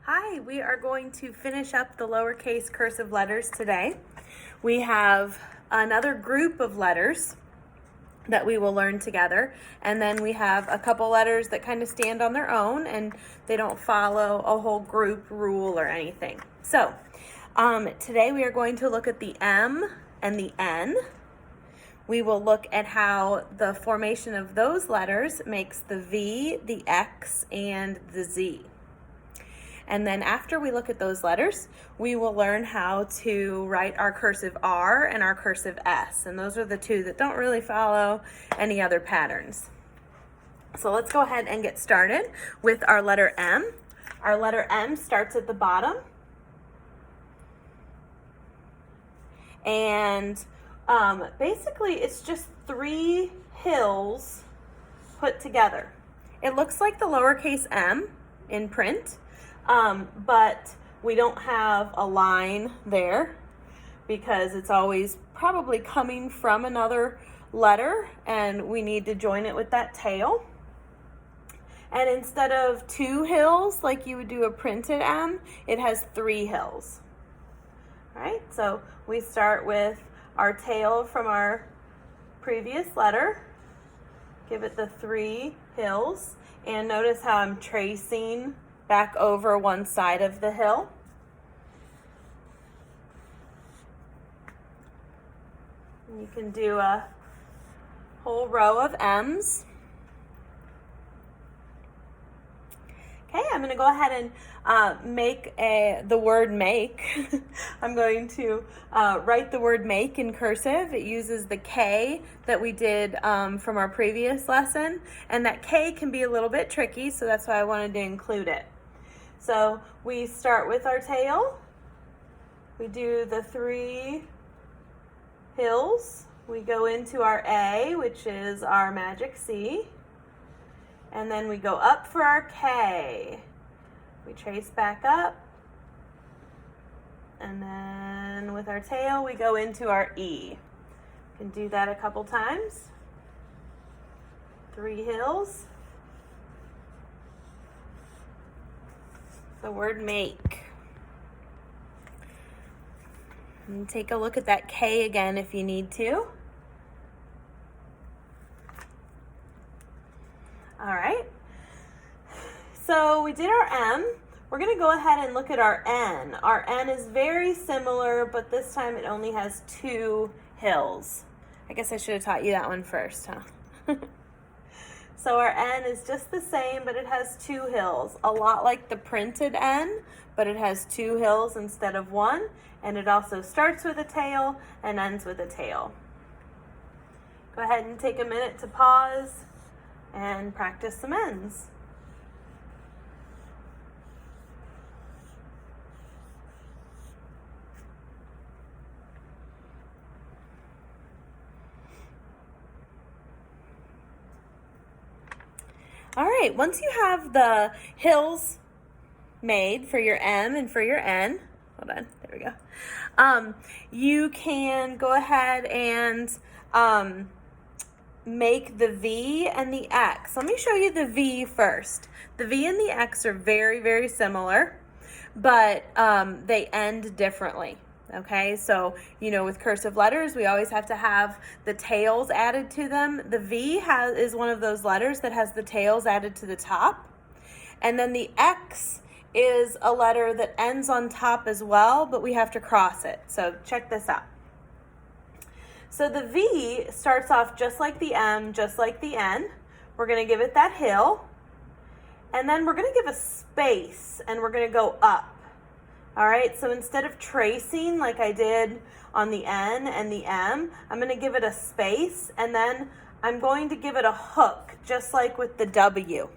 Hi, we are going to finish up the lowercase cursive letters today. We have another group of letters that we will learn together, and then we have a couple letters that kind of stand on their own and they don't follow a whole group rule or anything. So today we are going to look at the M and the N. We will look at how the formation of those letters makes the V, the X, and the Z. And then after we look at those letters, we will learn how to write our cursive R and our cursive S. And those are the two that don't really follow any other patterns. So let's go ahead and get started with our letter M. Our letter M starts at the bottom. And basically it's just three hills put together. It looks like the lowercase m in print. But we don't have a line there because it's always probably coming from another letter and we need to join it with that tail. And instead of two hills like you would do a printed M, it has three hills. All right, so we start with our tail from our previous letter, give it the three hills, and notice how I'm tracing back over one side of the hill. And you can do a whole row of M's. Okay, I'm going to go ahead and make the word make. I'm going to write the word make in cursive. It uses the K that we did from our previous lesson, and that K can be a little bit tricky, so that's why I wanted to include it. So we start with our tail, we do the three hills, we go into our A, which is our magic C, and then we go up for our K. We trace back up, and then with our tail we go into our E. You can do that a couple times. Three hills. The word make. And take a look at that K again if you need to. All right. So we did our M. We're going to go ahead and look at our N. Our N is very similar, but this time it only has two hills. I guess I should have taught you that one first, huh? So our N is just the same, but it has two hills. A lot like the printed N, but it has two hills instead of one. And it also starts with a tail and ends with a tail. Go ahead and take a minute to pause and practice some N's. All right, once you have the hills made for your M and for your N, hold on, there we go. You can go ahead and make the V and the X. Let me show you the V first. The V and the X are very, very similar, but they end differently. Okay, so with cursive letters, we always have to have the tails added to them. The V is one of those letters that has the tails added to the top. And then the X is a letter that ends on top as well, but we have to cross it. So check this out. So the V starts off just like the M, just like the N. We're going to give it that hill. And then we're going to give a space, and we're going to go up. All right, so instead of tracing like I did on the N and the M, I'm going to give it a space, and then I'm going to give it a hook, just like with the W.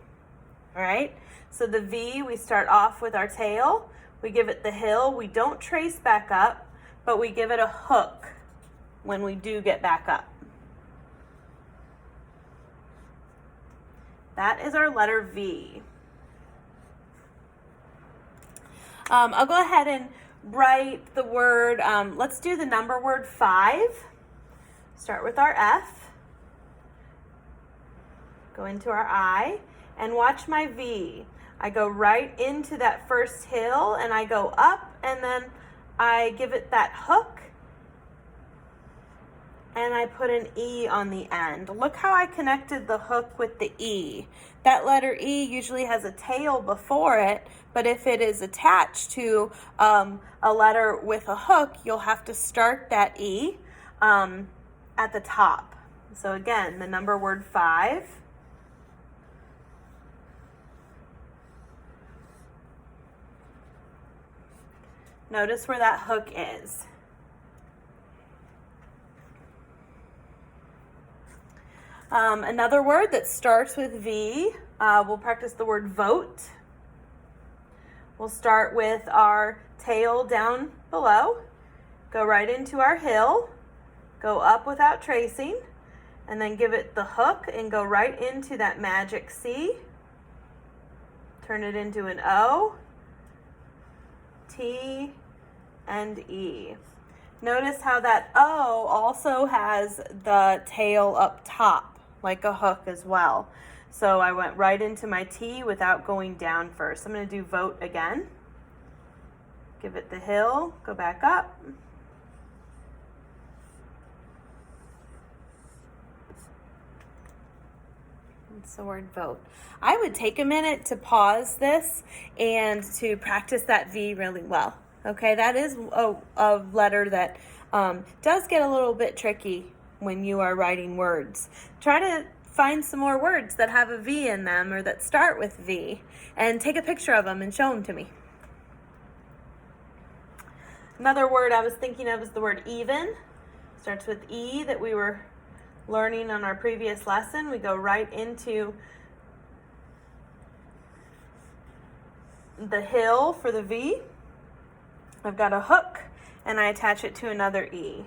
All right, so the V, we start off with our tail, we give it the hill, we don't trace back up, but we give it a hook when we do get back up. That is our letter V. I'll go ahead and write the word, let's do the number word 5. Start with our F, go into our I, and watch my V. I go right into that first hill and I go up, and then I give it that hook and I put an E on the end. Look how I connected the hook with the E. That letter E usually has a tail before it, but if it is attached to a letter with a hook, you'll have to start that E at the top. So again, the number word 5. Notice where that hook is. Another word that starts with V, we'll practice the word vote. We'll start with our tail down below, go right into our hill, go up without tracing, and then give it the hook and go right into that magic C. Turn it into an O, T, and E. Notice how that O also has the tail up top, like a hook as well. So I went right into my T without going down first. I'm going to do vote again. Give it the hill, go back up. It's the word vote. I would take a minute to pause this and to practice that V really well. Okay, that is a letter that does get a little bit tricky when you are writing words. Try to find some more words that have a V in them or that start with V, and take a picture of them and show them to me. Another word I was thinking of is the word even. Starts with E that we were learning on our previous lesson. We go right into the hill for the V. I've got a hook and I attach it to another E.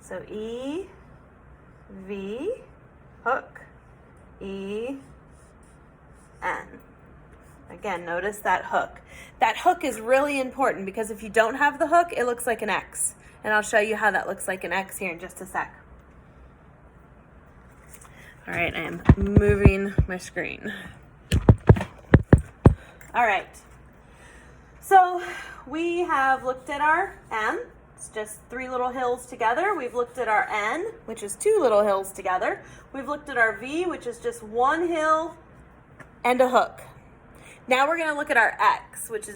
So E, V, hook, E, N. Again, notice that hook. That hook is really important because if you don't have the hook, it looks like an X. And I'll show you how that looks like an X here in just a sec. All right, I am moving my screen. All right. So we have looked at our M. It's just 3 little hills together. We've looked at our N, which is 2 little hills together. We've looked at our V, which is just 1 hill and a hook. Now we're going to look at our X, which is